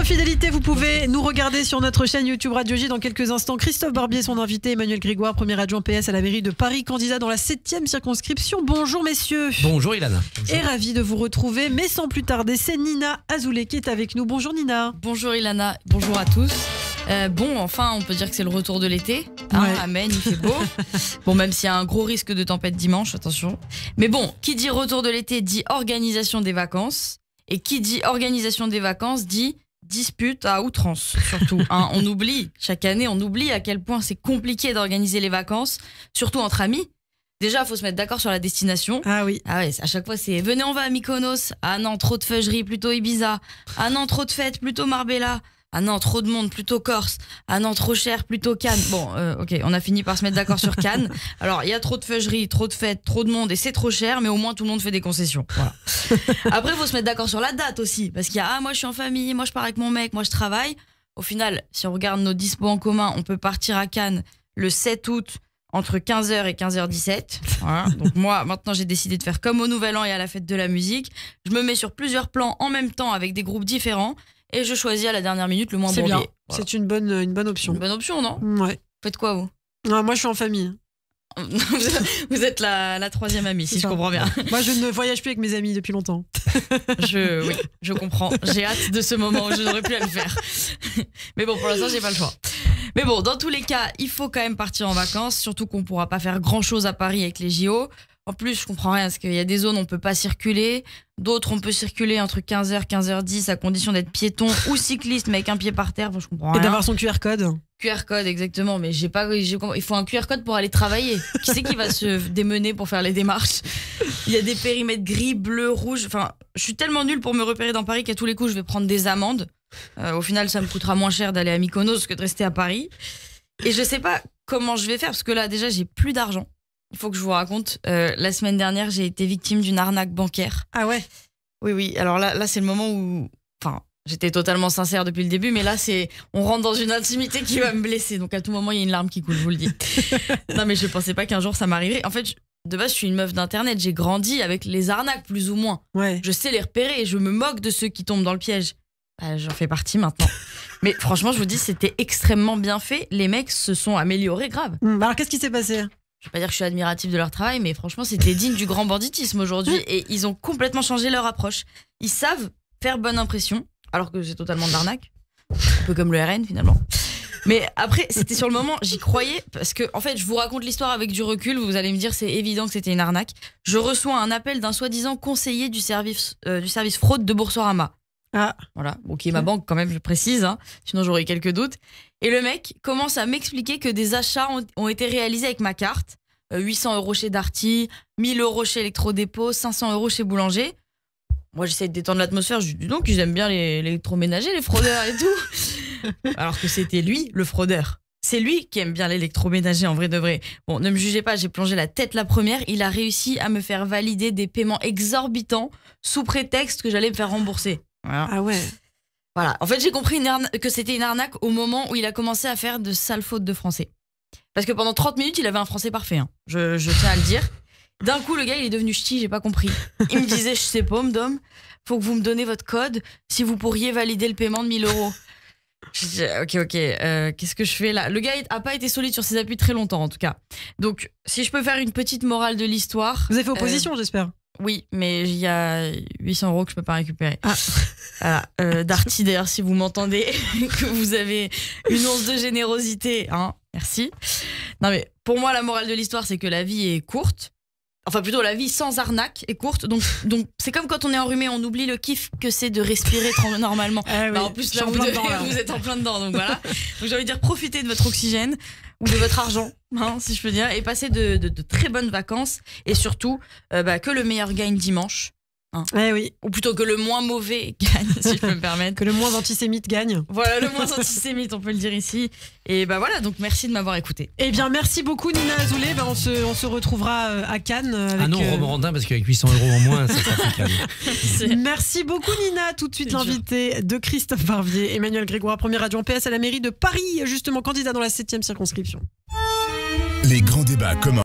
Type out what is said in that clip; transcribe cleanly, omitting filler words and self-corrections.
votre fidélité, vous pouvez nous regarder sur notre chaîne YouTube Radio J dans quelques instants. Christophe Barbier, son invité, Emmanuel Grégoire, premier adjoint PS à la mairie de Paris, candidat dans la 7e circonscription. Bonjour messieurs. Bonjour Ilana. Bonjour. Et ravi de vous retrouver, mais sans plus tarder, c'est Nina Azoulay qui est avec nous. Bonjour Nina. Bonjour Ilana, bonjour à tous. Enfin, on peut dire que c'est le retour de l'été. Hein, Ouais. Amen, il fait beau. Bon, même s'il y a un gros risque de tempête dimanche, attention. Mais bon, qui dit retour de l'été dit organisation des vacances. Et qui dit organisation des vacances dit dispute à outrance, surtout. Hein, on oublie, chaque année, on oublie à quel point c'est compliqué d'organiser les vacances, surtout entre amis. Déjà, il faut se mettre d'accord sur la destination. Ah oui. Ah ouais, à chaque fois c'est venez on va à Mykonos. Ah non, trop de feugerie, plutôt Ibiza. Ah non, trop de fêtes, plutôt Marbella. Ah non, trop de monde, plutôt Corse. Ah non, trop cher, plutôt Cannes. Bon, ok, on a fini par se mettre d'accord sur Cannes. Alors, il y a trop de feugerie, trop de fêtes, trop de monde et c'est trop cher, mais au moins tout le monde fait des concessions. Voilà. Après, il faut se mettre d'accord sur la date aussi. Parce qu'il y a, moi je suis en famille, moi je pars avec mon mec, moi je travaille. Au final, si on regarde nos dispos en commun, on peut partir à Cannes le 7 août entre 15h et 15h17. Voilà. Donc moi, maintenant, j'ai décidé de faire comme au Nouvel An et à la fête de la musique. Je me mets sur plusieurs plans en même temps avec des groupes différents et je choisis à la dernière minute le moins C'est bourbier. bien. Voilà. C'est une bonne option. Une bonne option, non? Ouais. Faites quoi, vous? Non, moi je suis en famille. Vous êtes la troisième amie, si C'est je ça. comprends bien. Moi je ne voyage plus avec mes amis depuis longtemps. Oui, je comprends. J'ai hâte de ce moment où je n'aurai plus à le faire. Mais bon, pour l'instant, j'ai pas le choix. Mais bon, dans tous les cas, il faut quand même partir en vacances, surtout qu'on pourra pas faire grand-chose à Paris avec les JO. En plus, je comprends rien, parce qu'il y a des zones où on peut pas circuler, d'autres on peut circuler entre 15h, 15h10 à condition d'être piéton ou cycliste, mais avec un pied par terre. Bon, je comprends Et rien. d'avoir son QR code. QR code, exactement, mais il faut un QR code pour aller travailler. Qui c'est qui va se démener pour faire les démarches? Il y a des périmètres gris, bleu, rouge. Enfin, je suis tellement nulle pour me repérer dans Paris qu'à tous les coups, je vais prendre des amendes. Au final, ça me coûtera moins cher d'aller à Mykonos que de rester à Paris. Et je sais pas comment je vais faire, parce que là, déjà, j'ai plus d'argent. Il faut que je vous raconte. La semaine dernière, j'ai été victime d'une arnaque bancaire. Ah ouais. Oui. Alors là c'est le moment où... Enfin, j'étais totalement sincère depuis le début, mais là, on rentre dans une intimité qui va me blesser. Donc à tout moment, il y a une larme qui coule, je vous le dis. Non, mais je pensais pas qu'un jour ça m'arriverait. En fait, de base, je suis une meuf d'internet. J'ai grandi avec les arnaques, plus ou moins. Ouais. Je sais les repérer et je me moque de ceux qui tombent dans le piège. J'en fais partie maintenant. Mais franchement, je vous dis, c'était extrêmement bien fait. Les mecs se sont améliorés grave. Alors qu'est-ce qui s'est passé? Je vais pas dire que je suis admirative de leur travail, mais franchement, c'était digne du grand banditisme aujourd'hui. Et ils ont complètement changé leur approche. Ils savent faire bonne impression, alors que c'est totalement de l'arnaque. Un peu comme le RN, finalement. Mais après, c'était sur le moment, j'y croyais, parce que, en fait, je vous raconte l'histoire avec du recul, vous allez me dire, c'est évident que c'était une arnaque. Je reçois un appel d'un soi-disant conseiller du service fraude de Boursorama. Ah. Voilà, bon, qui est ma banque quand même, je précise, hein, sinon j'aurais quelques doutes. Et le mec commence à m'expliquer que des achats ont été réalisés avec ma carte. 800 € chez Darty, 1000 € chez Electrodépôt, 500 € chez Boulanger. Moi, j'essaie de détendre l'atmosphère, je dis donc, ils aiment bien l'électroménager, les fraudeurs et tout. Alors que c'était lui, le fraudeur. C'est lui qui aime bien l'électroménager en vrai de vrai. Bon, ne me jugez pas, j'ai plongé la tête la première. Il a réussi à me faire valider des paiements exorbitants sous prétexte que j'allais me faire rembourser. Voilà. Ah ouais. Voilà. En fait, j'ai compris que c'était une arnaque au moment où il a commencé à faire de sales fautes de français. Parce que pendant 30 minutes, il avait un français parfait. Hein. Je tiens à le dire. D'un coup, le gars, il est devenu ch'ti, j'ai pas compris. Il me disait, je sais pas, m'dom, faut que vous me donnez votre code si vous pourriez valider le paiement de 1000 €. Je dis, ok, qu'est-ce que je fais là? Le gars a pas été solide sur ses appuis très longtemps, en tout cas. Donc, si je peux faire une petite morale de l'histoire... Vous avez fait opposition, j'espère. Oui, mais il y a 800 € que je peux pas récupérer. Ah. Voilà. Darty, d'ailleurs, si vous m'entendez, que vous avez une once de générosité, hein, merci. Non, mais pour moi, la morale de l'histoire, c'est que la vie est courte. Enfin, plutôt, la vie sans arnaque est courte. Donc c'est comme quand on est enrhumé, on oublie le kiff que c'est de respirer normalement. Ah oui, Bah, en plus, là, là, vous êtes en plein dedans. Donc voilà. Donc j'ai envie de dire, profitez de votre oxygène ou de votre argent, hein, si je peux dire, et passez de très bonnes vacances. Et surtout, que le meilleur gagne dimanche. Hein. Eh oui. Ou plutôt que le moins mauvais gagne, si je peux me permettre. Que le moins antisémite gagne. Voilà, le moins antisémite, on peut le dire ici. Et voilà, donc merci de m'avoir écouté. Eh bien, merci beaucoup Nina Azoulay. On se retrouvera à Cannes. Avec, Ah non, Romorantin, parce qu'avec 800 € en moins, ça sera plus calme. Merci beaucoup Nina. Tout de suite C'est l'invité de Christophe Barbier, Emmanuel Grégoire, premier adjoint PS à la mairie de Paris, justement candidat dans la 7e circonscription. Les grands débats communs.